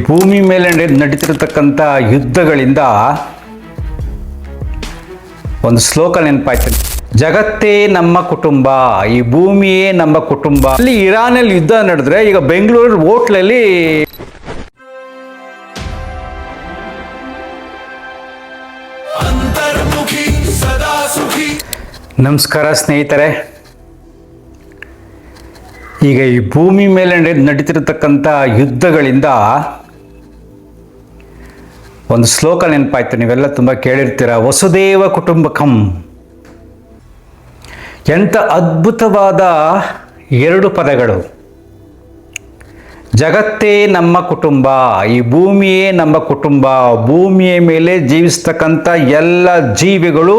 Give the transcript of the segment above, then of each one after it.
ಭೂಮಿ ಮೇಲೆ ನಡೀತಿರತಕ್ಕಂಥ ಯುದ್ಧಗಳಿಂದ ಒಂದು ಶ್ಲೋಕ ನೆನಪಾಯ್ತು. ಜಗತ್ತೇ ನಮ್ಮ ಕುಟುಂಬ, ಈ ಭೂಮಿಯೇ ನಮ್ಮ ಕುಟುಂಬ. ಅಲ್ಲಿ ಇರಾನಲ್ಲಿ ಯುದ್ಧ ನಡೆದ್ರೆ ಈಗ ಬೆಂಗಳೂರು ಹೋಟ್ಲಲ್ಲಿ ನಮಸ್ಕಾರ ಸ್ನೇಹಿತರೆ. ಈಗ ಈ ಭೂಮಿ ಮೇಲೆ ನಡೀತಿರತಕ್ಕಂಥ ಯುದ್ಧಗಳಿಂದ ಒಂದು ಶ್ಲೋಕ ನೆನಪಾಯ್ತು. ನೀವೆಲ್ಲ ತುಂಬ ಕೇಳಿರ್ತೀರ, ವಸುದೇವ ಕುಟುಂಬಕಂ. ಎಂಥ ಅದ್ಭುತವಾದ ಎರಡು ಪದಗಳು. ಜಗತ್ತೇ ನಮ್ಮ ಕುಟುಂಬ, ಈ ಭೂಮಿಯೇ ನಮ್ಮ ಕುಟುಂಬ. ಭೂಮಿಯ ಮೇಲೆ ಜೀವಿಸ್ತಕ್ಕಂಥ ಎಲ್ಲ ಜೀವಿಗಳು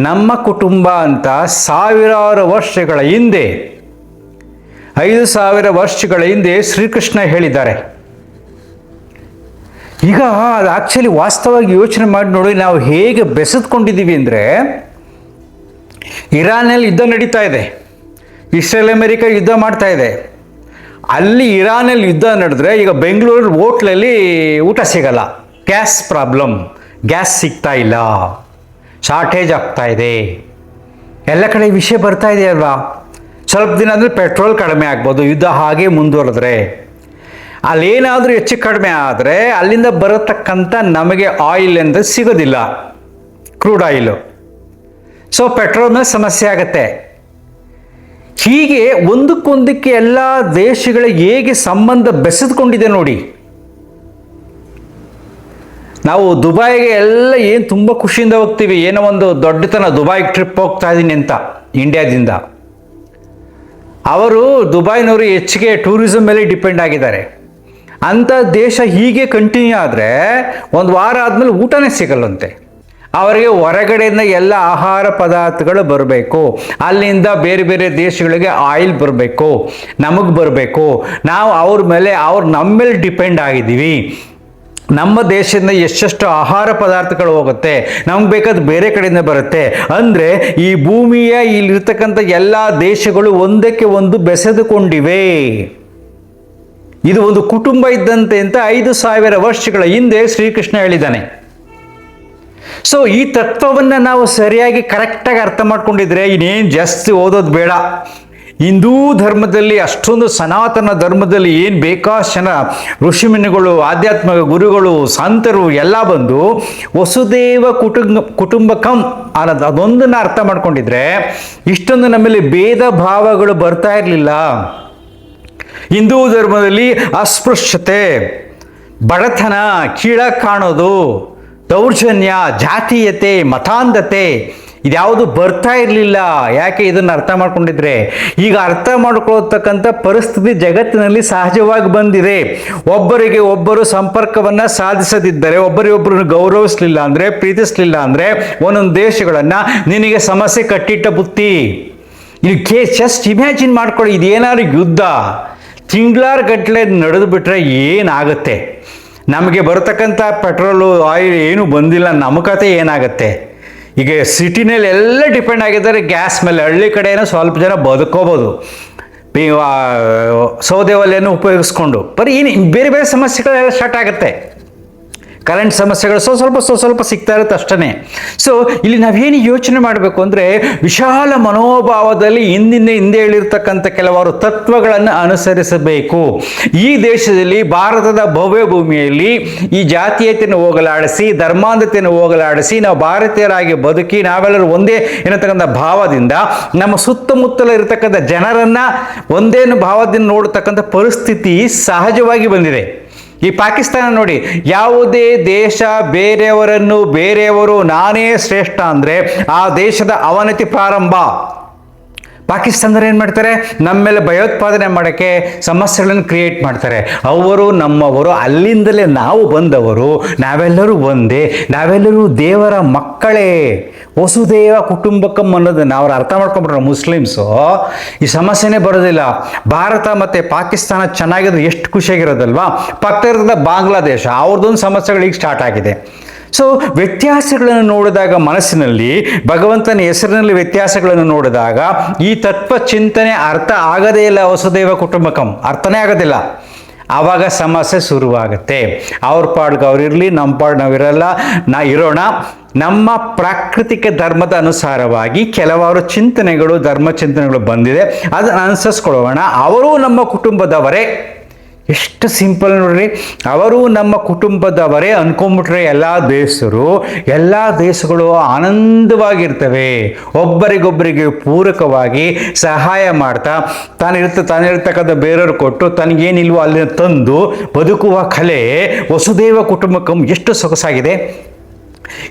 ನಮ್ಮ ಕುಟುಂಬ ಅಂತ ಸಾವಿರಾರು ವರ್ಷಗಳ ಹಿಂದೆ, 5,000 ವರ್ಷಗಳ ಹಿಂದೆ ಶ್ರೀಕೃಷ್ಣ ಹೇಳಿದ್ದಾರೆ. ಈಗ ಅದು ಆ್ಯಕ್ಚುಲಿ ವಾಸ್ತವವಾಗಿ ಯೋಚನೆ ಮಾಡಿ ನೋಡಿ, ನಾವು ಹೇಗೆ ಬೆಸೆದುಕೊಂಡಿದ್ದೀವಿ ಅಂದರೆ, ಇರಾನಲ್ಲಿ ಯುದ್ಧ ನಡೀತಾ ಇದೆ, ಇಸ್ರೇಲ್ ಅಮೆರಿಕ ಯುದ್ಧ ಮಾಡ್ತಾ ಇದೆ. ಅಲ್ಲಿ ಇರಾನಲ್ಲಿ ಯುದ್ಧ ನಡೆದ್ರೆ ಈಗ ಬೆಂಗಳೂರು ಹೋಟ್ಲಲ್ಲಿ ಊಟ ಸಿಗಲ್ಲ, ಗ್ಯಾಸ್ ಪ್ರಾಬ್ಲಮ್, ಗ್ಯಾಸ್ ಸಿಗ್ತಾ ಇಲ್ಲ, ಶಾರ್ಟೇಜ್ ಆಗ್ತಾ ಇದೆ. ಎಲ್ಲ ಕಡೆ ವಿಷಯ ಬರ್ತಾ ಇದೆ ಅಲ್ವಾ. ಸ್ವಲ್ಪ ದಿನ ಅಂದರೆ ಪೆಟ್ರೋಲ್ ಕಡಿಮೆ ಆಗ್ಬೋದು, ಯುದ್ಧ ಹಾಗೆ ಮುಂದುವರೆದ್ರೆ. ಅಲ್ಲೇನಾದರೂ ಹೆಚ್ಚು ಕಡಿಮೆ ಆದರೆ ಅಲ್ಲಿಂದ ಬರತಕ್ಕಂಥ ನಮಗೆ ಆಯಿಲ್ ಅಂದರೆ ಸಿಗೋದಿಲ್ಲ, ಕ್ರೂಡ್ ಆಯಿಲು. ಸೊ ಪೆಟ್ರೋಲ್ ಮೇಲೆ ಸಮಸ್ಯೆ ಆಗುತ್ತೆ. ಹೀಗೆ ಒಂದಕ್ಕೊಂದಕ್ಕೆ ಎಲ್ಲ ದೇಶಗಳ ಹೇಗೆ ಸಂಬಂಧ ಬೆಸೆದುಕೊಂಡಿದೆ ನೋಡಿ. ನಾವು ದುಬೈಗೆ ಎಲ್ಲ ಏನು ತುಂಬ ಖುಷಿಯಿಂದ ಹೋಗ್ತೀವಿ, ಏನೋ ಒಂದು ದೊಡ್ಡತನ ದುಬೈಗೆ ಟ್ರಿಪ್ ಹೋಗ್ತಾ ಇದ್ದೀನಿ ಅಂತ ಇಂಡಿಯಾದಿಂದ. ಅವರು ದುಬೈನವರು ಹೆಚ್ಚಿಗೆ ಟೂರಿಸಮ್ ಮೇಲೆ ಡಿಪೆಂಡ್ ಆಗಿದ್ದಾರೆ. ಅಂಥ ದೇಶ ಹೀಗೆ ಕಂಟಿನ್ಯೂ ಆದರೆ ಒಂದು ವಾರ ಆದಮೇಲೆ ಊಟನೇ ಸಿಗಲ್ಲಂತೆ. ಅವರಿಗೆ ಹೊರಗಡೆಯಿಂದ ಎಲ್ಲ ಆಹಾರ ಪದಾರ್ಥಗಳು ಬರಬೇಕು, ಅಲ್ಲಿಂದ ಬೇರೆ ಬೇರೆ ದೇಶಗಳಿಗೆ ಆಯಿಲ್ ಬರಬೇಕು, ನಮಗೆ ಬರಬೇಕು. ನಾವು ಅವ್ರು ನಮ್ಮ ಮೇಲೆ ಡಿಪೆಂಡ್ ಆಗಿದ್ದೀವಿ. ನಮ್ಮ ದೇಶದಿಂದ ಎಷ್ಟೆಷ್ಟು ಆಹಾರ ಪದಾರ್ಥಗಳು ಹೋಗುತ್ತೆ, ನಮ್ಗೆ ಬೇಕಾದ ಬೇರೆ ಕಡೆಯಿಂದ ಬರುತ್ತೆ. ಅಂದರೆ ಈ ಭೂಮಿಯ ಇಲ್ಲಿರ್ತಕ್ಕಂಥ ಎಲ್ಲ ದೇಶಗಳು ಒಂದಕ್ಕೆ ಒಂದು ಬೆಸೆದುಕೊಂಡಿವೆ. ಇದು ಒಂದು ಕುಟುಂಬ ಇದ್ದಂತೆ ಅಂತ 5,000 ವರ್ಷಗಳ ಹಿಂದೆ ಶ್ರೀಕೃಷ್ಣ ಹೇಳಿದ್ದಾನೆ. ಸೊ ಈ ತತ್ವವನ್ನು ನಾವು ಸರಿಯಾಗಿ ಕರೆಕ್ಟಾಗಿ ಅರ್ಥ ಮಾಡ್ಕೊಂಡಿದ್ರೆ ಇನ್ನೇನು ಜಾಸ್ತಿ ಓದೋದು ಬೇಡ. ಹಿಂದೂ ಧರ್ಮದಲ್ಲಿ, ಅಷ್ಟೊಂದು ಸನಾತನ ಧರ್ಮದಲ್ಲಿ ಏನು ಬೇಕಾಷ್ಟು ಜನ ಋಷಿಮುನಿಗಳು, ಆಧ್ಯಾತ್ಮಿಕ ಗುರುಗಳು, ಸಂತರು ಎಲ್ಲ ಬಂದು ವಸುದೇವ ಕುಟುಂಬಕಂ ಅನ್ನೋದು ಅದೊಂದನ್ನು ಅರ್ಥ ಮಾಡ್ಕೊಂಡಿದ್ರೆ ಇಷ್ಟೊಂದು ನಮ್ಮಲ್ಲಿ ಭೇದ ಭಾವಗಳು ಬರ್ತಾ ಇರಲಿಲ್ಲ. ಹಿಂದೂ ಧರ್ಮದಲ್ಲಿ ಅಸ್ಪೃಶ್ಯತೆ, ಬಡತನ, ಕೀಳಾಗಿ ಕಾಣೋದು, ದೌರ್ಜನ್ಯ, ಜಾತೀಯತೆ, ಮತಾಂಧತೆ ಇದ್ಯಾವುದು ಬರ್ತಾ ಇರಲಿಲ್ಲ. ಯಾಕೆ? ಇದನ್ನು ಅರ್ಥ ಮಾಡ್ಕೊಂಡಿದ್ರೆ. ಈಗ ಅರ್ಥ ಮಾಡ್ಕೊಳ್ತಕ್ಕಂಥ ಪರಿಸ್ಥಿತಿ ಜಗತ್ತಿನಲ್ಲಿ ಸಹಜವಾಗಿ ಬಂದಿದೆ. ಒಬ್ಬರಿಗೆ ಒಬ್ಬರು ಸಂಪರ್ಕವನ್ನು ಸಾಧಿಸದಿದ್ದರೆ, ಒಬ್ಬರಿಗೊಬ್ಬರನ್ನು ಗೌರವಿಸಲಿಲ್ಲ ಅಂದರೆ, ಪ್ರೀತಿಸಲಿಲ್ಲ ಅಂದರೆ ಒಂದೊಂದು ದೇಶಗಳನ್ನು ನಿನಗೆ ಸಮಸ್ಯೆ ಕಟ್ಟಿಟ್ಟ ಬುತ್ತಿ. ಇಲ್ಲಿ ಜಸ್ಟ್ ಇಮ್ಯಾಜಿನ್ ಮಾಡ್ಕೊಳ್ಳಿ, ಇದೇನಾದ್ರು ಯುದ್ಧ ತಿಂಗಳಾರು ಗಟ್ಟಲೆ ನಡೆದು ಬಿಟ್ರೆ ಏನಾಗುತ್ತೆ? ನಮಗೆ ಬರತಕ್ಕಂಥ ಪೆಟ್ರೋಲು, ಆಯಿಲ್ ಏನೂ ಬಂದಿಲ್ಲ, ನಮ್ಮ ಕತೆ ಏನಾಗುತ್ತೆ? ಈಗ ಸಿಟಿನಲ್ಲಿ ಎಲ್ಲ ಡಿಪೆಂಡ್ ಆಗಿದ್ದಾರೆ ಗ್ಯಾಸ್ ಮೇಲೆ. ಹಳ್ಳಿ ಕಡೆ ಏನೋ ಸ್ವಲ್ಪ ಜನ ಬದುಕೋಬೋದು ಸೌದೆ ಒಲೆಯನ್ನು ಉಪಯೋಗಿಸ್ಕೊಂಡು. ಬರೀ ಬೇರೆ ಬೇರೆ ಸಮಸ್ಯೆಗಳೆಲ್ಲ ಸ್ಟಾರ್ಟ್ ಆಗುತ್ತೆ. ಕರೆಂಟ್ ಸಮಸ್ಯೆಗಳು ಸ್ವಲ್ಪ ಸಿಗ್ತಾ ಇರುತ್ತೆ ಅಷ್ಟೇ. ಸೊ ಇಲ್ಲಿ ನಾವೇನು ಯೋಚನೆ ಮಾಡಬೇಕು ಅಂದರೆ, ವಿಶಾಲ ಮನೋಭಾವದಲ್ಲಿ ಹಿಂದೆ ಹೇಳಿರ್ತಕ್ಕಂಥ ಕೆಲವಾರು ತತ್ವಗಳನ್ನು ಅನುಸರಿಸಬೇಕು. ಈ ದೇಶದಲ್ಲಿ, ಭಾರತದ ಭವ್ಯ ಭೂಮಿಯಲ್ಲಿ ಈ ಜಾತೀಯತೆಯನ್ನು ಹೋಗಲಾಡಿಸಿ, ಧರ್ಮಾಂಧತೆಯನ್ನು ಹೋಗಲಾಡಿಸಿ, ನಾವು ಭಾರತೀಯರಾಗಿ ಬದುಕಿ ನಾವೆಲ್ಲರೂ ಒಂದೇ ಎನ್ನತಕ್ಕಂಥ ಭಾವದಿಂದ ನಮ್ಮ ಸುತ್ತಮುತ್ತಲ ಇರತಕ್ಕಂಥ ಜನರನ್ನು ಒಂದೇ ಭಾವದಿಂದ ನೋಡತಕ್ಕಂಥ ಪರಿಸ್ಥಿತಿ ಸಹಜವಾಗಿ ಬಂದಿದೆ. ಈ ಪಾಕಿಸ್ತಾನ ನೋಡಿ, ಯಾವುದೇ ದೇಶ ಬೇರೆಯವರು ನಾನೇ ಶ್ರೇಷ್ಠ ಅಂದರೆ ಆ ದೇಶದ ಅವನತಿ ಪ್ರಾರಂಭ. ಪಾಕಿಸ್ತಾನದವ್ರು ಏನು ಮಾಡ್ತಾರೆ? ನಮ್ಮ ಮೇಲೆ ಭಯೋತ್ಪಾದನೆ ಮಾಡೋಕ್ಕೆ ಸಮಸ್ಯೆಗಳನ್ನು ಕ್ರಿಯೇಟ್ ಮಾಡ್ತಾರೆ. ಅವರು ನಮ್ಮವರು, ಅಲ್ಲಿಂದಲೇ ನಾವು ಬಂದವರು, ನಾವೆಲ್ಲರೂ ಒಂದೇ, ನಾವೆಲ್ಲರೂ ದೇವರ ಮಕ್ಕಳೇ. ವಸುದೇವ ಕುಟುಂಬಕಂ ಅನ್ನೋದನ್ನು ಅವ್ರು ಅರ್ಥ ಮಾಡ್ಕೊಂಡ್ಬಿಟ್ರೆ ಮುಸ್ಲಿಮ್ಸು ಈ ಸಮಸ್ಯೆನೇ ಬರೋದಿಲ್ಲ. ಭಾರತ ಮತ್ತು ಪಾಕಿಸ್ತಾನ ಚೆನ್ನಾಗಿದ್ರೆ ಎಷ್ಟು ಖುಷಿಯಾಗಿರೋದಲ್ವಾ. ಪಕ್ಕದ ಬಾಂಗ್ಲಾದೇಶ, ಅವ್ರದ್ದೊಂದು ಸಮಸ್ಯೆಗಳು ಈಗ ಸ್ಟಾರ್ಟ್ ಆಗಿದೆ. ಸೊ ವ್ಯತ್ಯಾಸಗಳನ್ನು ನೋಡಿದಾಗ, ಮನಸ್ಸಿನಲ್ಲಿ ಭಗವಂತನ ಹೆಸರಿನಲ್ಲಿ ವ್ಯತ್ಯಾಸಗಳನ್ನು ನೋಡಿದಾಗ ಈ ತತ್ವ ಚಿಂತನೆ ಅರ್ಥ ಆಗದೇ ಇಲ್ಲ. ವಸುದೇವ ಕುಟುಂಬಕಂ ಅರ್ಥನೇ ಆಗೋದಿಲ್ಲ. ಆವಾಗ ಸಮಸ್ಯೆ ಶುರುವಾಗುತ್ತೆ. ಅವ್ರ ಪಾಡ್ಗೆ ಅವ್ರು ಇರಲಿ, ನಮ್ಮ ಪಾಡ್ ನಾವಿರಲ್ಲ, ಇರೋಣ. ನಮ್ಮ ಪ್ರಾಕೃತಿಕ ಧರ್ಮದ ಅನುಸಾರವಾಗಿ ಕೆಲವಾರು ಚಿಂತನೆಗಳು, ಧರ್ಮ ಚಿಂತನೆಗಳು ಬಂದಿದೆ, ಅದನ್ನು ಅನುಸರಿಸ್ಕೊಳ್ಳೋಣ. ಅವರೂ ನಮ್ಮ ಕುಟುಂಬದವರೇ. ಎಷ್ಟು ಸಿಂಪಲ್ ನೋಡ್ರಿ. ಅವರು ನಮ್ಮ ಕುಟುಂಬದವರೇ ಅನ್ಕೊಂಬಿಟ್ರೆ ಎಲ್ಲ ದೇಶಗಳು ಆನಂದವಾಗಿರ್ತವೆ. ಒಬ್ಬರಿಗೊಬ್ಬರಿಗೆ ಪೂರಕವಾಗಿ ಸಹಾಯ ಮಾಡ್ತಾ ತಾನಿರ್ತಕ್ಕಂಥ ಬೇರೆಯವ್ರು ಕೊಟ್ಟು ತನಗೇನಿಲ್ವೋ ಅಲ್ಲಿ ತಂದು ಬದುಕುವ ಕಲೆ ವಸುದೇವ ಕುಟುಂಬಕಂ ಎಷ್ಟು ಸೊಗಸಾಗಿದೆ.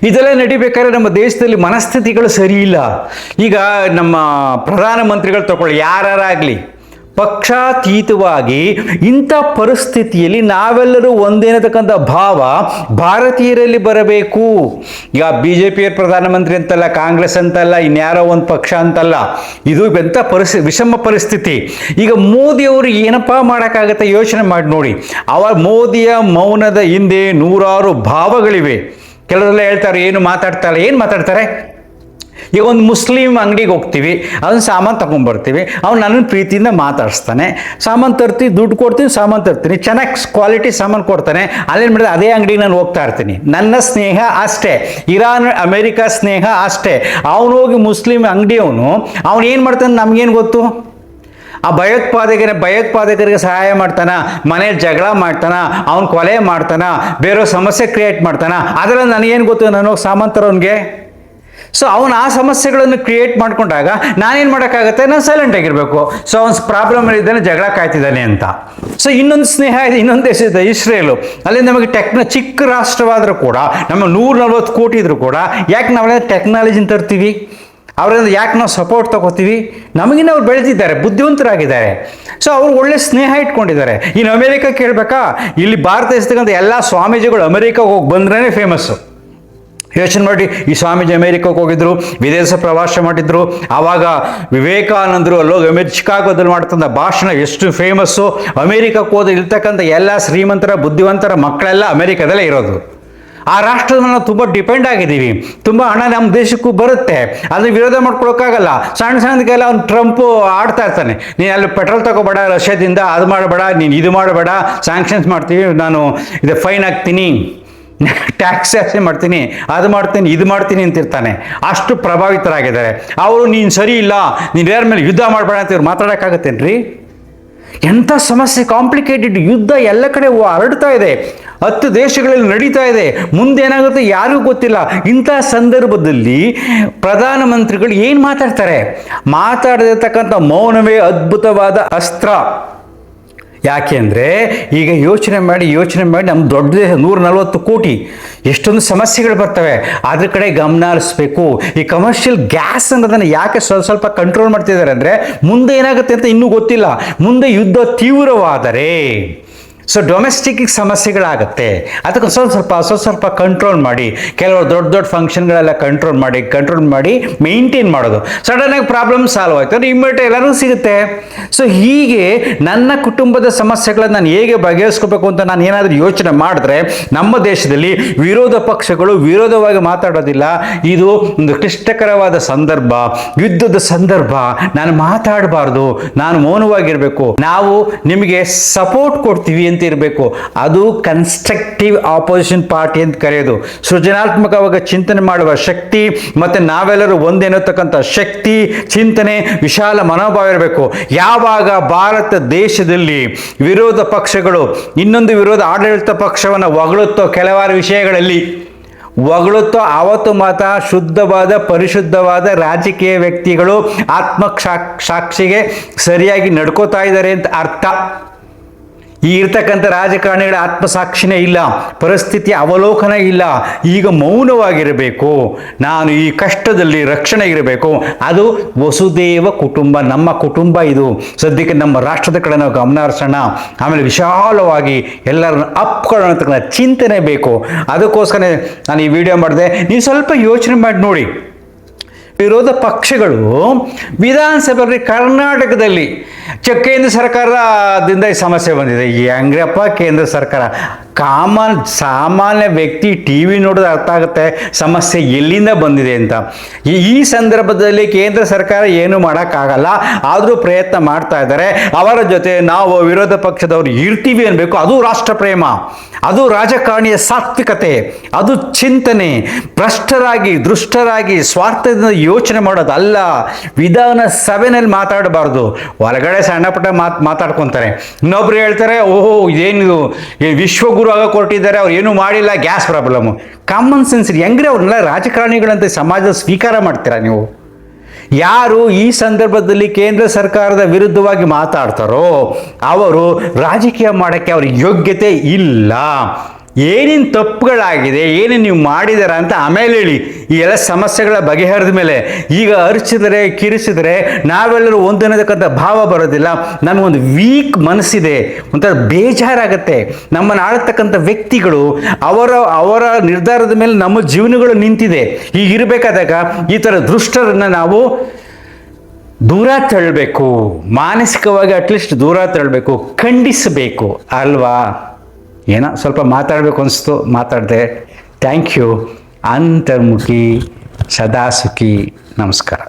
ಇದೆಲ್ಲ ನಡಿಬೇಕಾದ್ರೆ ನಮ್ಮ ದೇಶದಲ್ಲಿ ಮನಸ್ಥಿತಿಗಳು ಸರಿ ಇಲ್ಲ. ಈಗ ನಮ್ಮ ಪ್ರಧಾನಮಂತ್ರಿಗಳು ತಗೊಳ್ಳಿ, ಯಾರಾಗಲಿ ಪಕ್ಷಾತೀತವಾಗಿ ಇಂಥ ಪರಿಸ್ಥಿತಿಯಲ್ಲಿ ನಾವೆಲ್ಲರೂ ಒಂದೇನತಕ್ಕಂಥ ಭಾವ ಭಾರತೀಯರಲ್ಲಿ ಬರಬೇಕು. ಈಗ BJP ಪ್ರಧಾನಮಂತ್ರಿ ಅಂತಲ್ಲ, ಕಾಂಗ್ರೆಸ್ ಅಂತಲ್ಲ, ಇನ್ಯಾರೋ ಒಂದು ಪಕ್ಷ ಅಂತಲ್ಲ, ಇದು ಎಂಥ ವಿಷಮ ಪರಿಸ್ಥಿತಿ. ಈಗ ಮೋದಿಯವರು ಏನಪ್ಪ ಮಾಡೋಕ್ಕಾಗತ್ತೆ ಯೋಚನೆ ಮಾಡಿ ನೋಡಿ. ಮೋದಿಯ ಮೌನದ ಹಿಂದೆ ನೂರಾರು ಭಾವಗಳಿವೆ. ಕೆಲವರೆಲ್ಲ ಹೇಳ್ತಾರೆ ಏನು ಮಾತಾಡ್ತಾರೆ. ಈಗ ಒಂದು ಮುಸ್ಲಿಂ ಅಂಗಡಿಗೆ ಹೋಗ್ತೀವಿ, ಅದನ್ನು ಸಾಮಾನು ತಗೊಂಡ್ಬರ್ತೀವಿ, ಅವ್ನು ನನ್ನನ್ನು ಪ್ರೀತಿಯಿಂದ ಮಾತಾಡಿಸ್ತಾನೆ, ಸಾಮಾನು ತರ್ತೀನಿ, ದುಡ್ಡು ಕೊಡ್ತೀನಿ, ಸಾಮಾನು ತರ್ತೀನಿ, ಚೆನ್ನಾಗಿ ಕ್ವಾಲಿಟಿ ಸಾಮಾನು ಕೊಡ್ತಾನೆ. ಅಲ್ಲೇನು ಮಾಡಿದ್ರೆ ಅದೇ ಅಂಗಡಿಗೆ ನಾನು ಹೋಗ್ತಾ ಇರ್ತೀನಿ. ನನ್ನ ಸ್ನೇಹ ಅಷ್ಟೇ, ಇರಾನ್ ಅಮೇರಿಕಾ ಸ್ನೇಹ ಅಷ್ಟೇ. ಅವನು ಹೋಗಿ ಮುಸ್ಲಿಂ ಅಂಗಡಿಯವನು ಅವನು ಏನು ಮಾಡ್ತಾನೆ ನಮಗೇನು ಗೊತ್ತು? ಆ ಭಯೋತ್ಪಾದಕರಿಗೆ ಸಹಾಯ ಮಾಡ್ತಾನ, ಮನೇಲಿ ಜಗಳ ಮಾಡ್ತಾನ, ಅವ್ನು ಕೊಲೆ ಮಾಡ್ತಾನ, ಬೇರೆ ಸಮಸ್ಯೆ ಕ್ರಿಯೇಟ್ ಮಾಡ್ತಾನ, ಅದರಲ್ಲಿ ನನಗೇನು ಗೊತ್ತು? ನಾನು ಹೋಗಿ ಸಾಮಾನು ತರೋನ್ಗೆ. ಸೊ ಅವನು ಆ ಸಮಸ್ಯೆಗಳನ್ನು ಕ್ರಿಯೇಟ್ ಮಾಡ್ಕೊಂಡಾಗ ನಾನೇನು ಮಾಡೋಕ್ಕಾಗತ್ತೆ? ನಾನು ಸೈಲೆಂಟ್ ಆಗಿರಬೇಕು. ಸೊ ಅವನು ಪ್ರಾಬ್ಲಮ್ ಇದ್ದಾನೆ, ಜಗಳ ಕಾಯ್ತಿದ್ದಾನೆ ಅಂತ. ಸೊ ಇನ್ನೊಂದು ಸ್ನೇಹ ಇದೆ, ಇನ್ನೊಂದು ದೇಶ ಇದೆ, ಇಸ್ರೇಲು. ಅಲ್ಲಿ ನಮಗೆ ಚಿಕ್ಕ ರಾಷ್ಟ್ರವಾದರೂ ಕೂಡ, ನಮ್ಮ 140 ಕೋಟಿ ಇದ್ರೂ ಕೂಡ ಯಾಕೆ ನಾವೆಲ್ಲ ಟೆಕ್ನಾಲಜಿನ ತರ್ತೀವಿ? ಅವರಿಂದ ಯಾಕೆ ನಾವು ಸಪೋರ್ಟ್ ತಗೋತೀವಿ? ನಮಗಿನ್ನ ಅವ್ರು ಬೆಳೆದಿದ್ದಾರೆ, ಬುದ್ಧಿವಂತರಾಗಿದ್ದಾರೆ. ಸೊ ಅವ್ರು ಒಳ್ಳೆ ಸ್ನೇಹ ಇಟ್ಕೊಂಡಿದ್ದಾರೆ. ಇನ್ನು ಅಮೇರಿಕಾ ಕೇಳಬೇಕಾ? ಇಲ್ಲಿ ಭಾರತ ದೇಶದಕ್ಕಂತ ಎಲ್ಲ ಸ್ವಾಮೀಜಿಗಳು ಅಮೇರಿಕಾಗೆ ಹೋಗಿ ಬಂದ್ರೇ ಫೇಮಸ್ಸು. ಯೋಚನೆ ಮಾಡಿ, ಈ ಸ್ವಾಮೀಜಿ ಅಮೇರಿಕಕ್ಕೆ ಹೋಗಿದ್ರು, ವಿದೇಶ ಪ್ರವಾಸ ಮಾಡಿದ್ರು. ಆವಾಗ ವಿವೇಕಾನಂದರು ಅಲ್ಲೋಗಿ ಚಿಕಾಗೋದಲ್ಲಿ ಮಾಡ್ತಂಥ ಭಾಷಣ ಎಷ್ಟು ಫೇಮಸ್ಸು. ಅಮೇರಿಕಕ್ಕೆ ಹೋದ ಇರ್ತಕ್ಕಂಥ ಎಲ್ಲ ಶ್ರೀಮಂತರ ಬುದ್ಧಿವಂತರ ಮಕ್ಕಳೆಲ್ಲ ಅಮೇರಿಕಾದಲ್ಲೇ ಇರೋದು. ಆ ರಾಷ್ಟ್ರದ ನಾವು ತುಂಬ ಡಿಪೆಂಡ್ ಆಗಿದ್ದೀವಿ. ತುಂಬ ಹಣ ನಮ್ಮ ದೇಶಕ್ಕೂ ಬರುತ್ತೆ, ಅದನ್ನ ವಿರೋಧ ಮಾಡ್ಕೊಳಕ್ಕಾಗಲ್ಲ. ಸಣ್ಣದಕ್ಕೆಲ್ಲ ಅವ್ನು ಟ್ರಂಪು ಆಡ್ತಾ ಇರ್ತಾನೆ, ನೀನು ಅಲ್ಲಿ ಪೆಟ್ರೋಲ್ ತಗೋಬೇಡ ರಷ್ಯಾದಿಂದ, ಅದು ಮಾಡಬೇಡ, ನೀನು ಇದು ಮಾಡಬೇಡ, ಸ್ಯಾಂಕ್ಷನ್ಸ್ ಮಾಡ್ತೀವಿ, ನಾನು ಇದು ಫೈನ್ ಹಾಕ್ತೀನಿ, ಟ್ಯಾಕ್ಸ್ ಜಾಸ್ತಿ ಮಾಡ್ತೀನಿ, ಅದು ಮಾಡ್ತೀನಿ, ಇದು ಮಾಡ್ತೀನಿ ಅಂತಿರ್ತಾನೆ. ಅಷ್ಟು ಪ್ರಭಾವಿತರಾಗಿದ್ದಾರೆ ಅವರು. ನೀನು ಸರಿ ಇಲ್ಲ, ನೀನು ಯಾರ ಮೇಲೆ ಯುದ್ಧ ಮಾಡಬೇಡ ಅಂತ ಇವ್ರು ಮಾತಾಡೋಕ್ಕಾಗತ್ತೇನ್ರಿ? ಎಂಥ ಸಮಸ್ಯೆ, ಕಾಂಪ್ಲಿಕೇಟೆಡ್ ಯುದ್ಧ ಎಲ್ಲ ಕಡೆ ಹರಡ್ತಾ ಇದೆ. 10 ದೇಶಗಳಲ್ಲಿ ನಡೀತಾ ಇದೆ. ಮುಂದೇನಾಗುತ್ತೆ ಯಾರಿಗೂ ಗೊತ್ತಿಲ್ಲ. ಇಂಥ ಸಂದರ್ಭದಲ್ಲಿ ಪ್ರಧಾನಮಂತ್ರಿಗಳು ಏನು ಮಾತಾಡ್ತಾರೆ? ಮಾತಾಡದಿರ್ತಕ್ಕಂಥ ಮೌನವೇ ಅದ್ಭುತವಾದ ಅಸ್ತ್ರ. ಯಾಕೆಂದರೆ ಈಗ ಯೋಚನೆ ಮಾಡಿ ನಮ್ಮ ದೊಡ್ಡ ದೇಶ 140 ಕೋಟಿ, ಎಷ್ಟೊಂದು ಸಮಸ್ಯೆಗಳು ಬರ್ತವೆ. ಅದ್ರ ಕಡೆ ಗಮನ ಹರಿಸ್ಬೇಕು. ಈ ಕಮರ್ಷಿಯಲ್ ಗ್ಯಾಸ್ ಅನ್ನೋದನ್ನು ಯಾಕೆ ಸ್ವಲ್ಪ ಕಂಟ್ರೋಲ್ ಮಾಡ್ತಿದ್ದಾರೆ ಅಂದರೆ, ಮುಂದೆ ಏನಾಗುತ್ತೆ ಅಂತ ಇನ್ನೂ ಗೊತ್ತಿಲ್ಲ. ಮುಂದೆ ಯುದ್ಧ ತೀವ್ರವಾದರೆ ಸೊ ಡೊಮೆಸ್ಟಿಕ್ ಸಮಸ್ಯೆಗಳಾಗುತ್ತೆ. ಅದಕ್ಕೆ ಸ್ವಲ್ಪ ಕಂಟ್ರೋಲ್ ಮಾಡಿ, ಕೆಲವರು ದೊಡ್ಡ ಫಂಕ್ಷನ್ಗಳೆಲ್ಲ ಕಂಟ್ರೋಲ್ ಮಾಡಿ ಮೇಂಟೈನ್ ಮಾಡೋದು. ಸಡನ್ನಾಗಿ ಪ್ರಾಬ್ಲಮ್ ಸಾಲ್ವ್ ಆಯಿತು ಅಂದರೆ ಇಮ್ಮಿಡಿಯೇಟ್ ಎಲ್ಲರೂ ಸಿಗುತ್ತೆ. ಸೊ ಹೀಗೆ ನನ್ನ ಕುಟುಂಬದ ಸಮಸ್ಯೆಗಳನ್ನು ನಾನು ಹೇಗೆ ಬಗೆಹರಿಸ್ಕೋಬೇಕು ಅಂತ ನಾನು ಏನಾದರೂ ಯೋಚನೆ ಮಾಡಿದ್ರೆ, ನಮ್ಮ ದೇಶದಲ್ಲಿ ವಿರೋಧ ಪಕ್ಷಗಳು ವಿರೋಧವಾಗಿ ಮಾತಾಡೋದಿಲ್ಲ. ಇದು ಒಂದು ಕ್ಲಿಷ್ಟಕರವಾದ ಸಂದರ್ಭ, ಯುದ್ಧದ ಸಂದರ್ಭ. ನಾನು ಮಾತಾಡಬಾರ್ದು, ನಾನು ಮೌನವಾಗಿರಬೇಕು. ನಾವು ನಿಮಗೆ ಸಪೋರ್ಟ್ ಕೊಡ್ತೀವಿ ಅಂತ ಇರಬೇಕು. ಅದು ಕನ್ಸ್ಟ್ರಕ್ಟಿವ್ ಆಪೋಸಿಷನ್ ಪಾರ್ಟಿ ಅಂತ ಕರೆಯೋದು. ಸೃಜನಾತ್ಮಕವಾಗಿ ಚಿಂತನೆ ಮಾಡುವ ಶಕ್ತಿ, ಮತ್ತೆ ನಾವೆಲ್ಲರೂ ಒಂದೇನತಕ್ಕಂಥ ಶಕ್ತಿ, ಚಿಂತನೆ, ವಿಶಾಲ ಮನೋಭಾವ ಇರಬೇಕು. ಯಾವಾಗ ಭಾರತ ದೇಶದಲ್ಲಿ ವಿರೋಧ ಪಕ್ಷಗಳು ಇನ್ನೊಂದು ವಿರೋಧ ಆಡಳಿತ ಪಕ್ಷವನ್ನು ಹೊಗಳುತ್ತೋ, ಕೆಲವಾರು ವಿಷಯಗಳಲ್ಲಿ ಹೊಗಳುತ್ತೋ, ಆವತ್ತು ಮಾತ್ರ ಶುದ್ಧವಾದ ಪರಿಶುದ್ಧವಾದ ರಾಜಕೀಯ ವ್ಯಕ್ತಿಗಳು ಸಾಕ್ಷಿಗೆ ಸರಿಯಾಗಿ ನಡ್ಕೋತಾ ಇದ್ದಾರೆ ಅಂತ ಅರ್ಥ. ಈ ಇರ್ತಕ್ಕಂಥ ರಾಜಕಾರಣಿಗಳ ಆತ್ಮಸಾಕ್ಷಿನೇ ಇಲ್ಲ, ಪರಿಸ್ಥಿತಿಯ ಅವಲೋಕನ ಇಲ್ಲ. ಈಗ ಮೌನವಾಗಿರಬೇಕು, ನಾನು ಈ ಕಷ್ಟದಲ್ಲಿ ರಕ್ಷಣೆ ಇರಬೇಕು. ಅದು ವಸುದೇವ ಕುಟುಂಬ, ನಮ್ಮ ಕುಟುಂಬ ಇದು. ಸದ್ಯಕ್ಕೆ ನಮ್ಮ ರಾಷ್ಟ್ರದ ಕಡೆ ನಾವು ಗಮನ ಹರಿಸೋಣ. ಆಮೇಲೆ ವಿಶಾಲವಾಗಿ ಎಲ್ಲರನ್ನು ಅಪ್ಕೊಳ್ಳೋಣ ಚಿಂತನೆ ಬೇಕು. ಅದಕ್ಕೋಸ್ಕರ ನಾನು ಈ ವಿಡಿಯೋ ಮಾಡಿದೆ. ನೀವು ಸ್ವಲ್ಪ ಯೋಚನೆ ಮಾಡಿ ನೋಡಿ. ವಿರೋಧ ಪಕ್ಷಗಳು ವಿಧಾನಸಭೆಯಲ್ಲಿ ಕರ್ನಾಟಕದಲ್ಲಿ ಕೇಂದ್ರ ಸರ್ಕಾರದಿಂದ ಈ ಸಮಸ್ಯೆ ಬಂದಿದೆ. ಹೆಂಗ್ರಪ್ಪ ಕೇಂದ್ರ ಸರ್ಕಾರ ಸಾಮಾನ್ಯ ವ್ಯಕ್ತಿ ಟಿ ವಿ ನೋಡಿದ್ರೆ ಅರ್ಥ ಆಗುತ್ತೆ ಸಮಸ್ಯೆ ಎಲ್ಲಿಂದ ಬಂದಿದೆ ಅಂತ. ಈ ಸಂದರ್ಭದಲ್ಲಿ ಕೇಂದ್ರ ಸರ್ಕಾರ ಏನು ಮಾಡೋಕ್ಕಾಗಲ್ಲ, ಆದರೂ ಪ್ರಯತ್ನ ಮಾಡ್ತಾ ಇದ್ದಾರೆ. ಅವರ ಜೊತೆ ನಾವು ವಿರೋಧ ಪಕ್ಷದವರು ಇರ್ತೀವಿ ಅನ್ಬೇಕು. ಅದು ರಾಷ್ಟ್ರ ಪ್ರೇಮ, ಅದು ರಾಜಕಾರಣಿಯ ಸಾತ್ವಿಕತೆ, ಅದು ಚಿಂತನೆ. ಭ್ರಷ್ಟರಾಗಿ ದುಷ್ಟರಾಗಿ ಸ್ವಾರ್ಥದಿಂದ ಯೋಚನೆ ಮಾಡೋದಲ್ಲ. ವಿಧಾನಸಭೆಯಲ್ಲಿ ಮಾತಾಡಬಾರ್ದು, ಹೊರಗಡೆ ಸಣ್ಣ ಪುಟ್ಟ ಮಾತಾಡ್ಕೊತಾರೆ. ಇನ್ನೊಬ್ರು ಹೇಳ್ತಾರೆ, ಓಹೋ ಇದೇನಿದು ವಿಶ್ವಗುರು ಆಗ ಕೊಟ್ಟಿದ್ದಾರೆ, ಅವ್ರು ಏನೂ ಮಾಡಿಲ್ಲ, ಗ್ಯಾಸ್ ಪ್ರಾಬ್ಲಮ್ಮು. ಕಾಮನ್ ಸೆನ್ಸ್ ಹೆಂಗ್ರೆ ಅವ್ರನ್ನೆಲ್ಲ ರಾಜಕಾರಣಿಗಳಂತೆ ಸಮಾಜದ ಸ್ವೀಕಾರ ಮಾಡ್ತೀರಾ ನೀವು? ಯಾರು ಈ ಸಂದರ್ಭದಲ್ಲಿ ಕೇಂದ್ರ ಸರ್ಕಾರದ ವಿರುದ್ಧವಾಗಿ ಮಾತಾಡ್ತಾರೋ ಅವರು ರಾಜಕೀಯ ಮಾಡೋಕ್ಕೆ ಅವ್ರಿಗೆ ಯೋಗ್ಯತೆ ಇಲ್ಲ. ಏನೇನು ತಪ್ಪುಗಳಾಗಿದೆ, ಏನೇನು ನೀವು ಮಾಡಿದಾರ ಅಂತ ಆಮೇಲೆ ಹೇಳಿ. ಈ ಎಲ್ಲ ಸಮಸ್ಯೆಗಳ ಬಗೆಹರಿದ ಮೇಲೆ ಈಗ ಅರ್ಚಿದರೆ ಕಿರಿಸಿದರೆ ನಾವೆಲ್ಲರೂ ಒಂದನ್ನತಕ್ಕಂಥ ಭಾವ ಬರೋದಿಲ್ಲ. ನಮಗೊಂದು ವೀಕ್ ಮನಸ್ಸಿದೆ, ಒಂಥರ ಬೇಜಾರಾಗತ್ತೆ. ನಮ್ಮನ್ನು ಆಳತಕ್ಕಂಥ ವ್ಯಕ್ತಿಗಳು ಅವರ ನಿರ್ಧಾರದ ಮೇಲೆ ನಮ್ಮ ಜೀವನಗಳು ನಿಂತಿದೆ. ಹೀಗಿರಬೇಕಾದಾಗ ಈ ಥರ ದುಷ್ಟರನ್ನು ನಾವು ದೂರ ತಳ್ಳಬೇಕು, ಮಾನಸಿಕವಾಗಿ ಅಟ್ಲೀಸ್ಟ್ ದೂರ ತಳ್ಳಬೇಕು, ಖಂಡಿಸಬೇಕು ಅಲ್ವಾ? ಏನೋ ಸ್ವಲ್ಪ ಮಾತಾಡಬೇಕು ಅನಿಸ್ತು, ಮಾತಾಡಿದೆ. Thank you. ಅಂತರ್ಮುಖಿ, ಸದಾ ಸುಖಿ. ನಮಸ್ಕಾರ.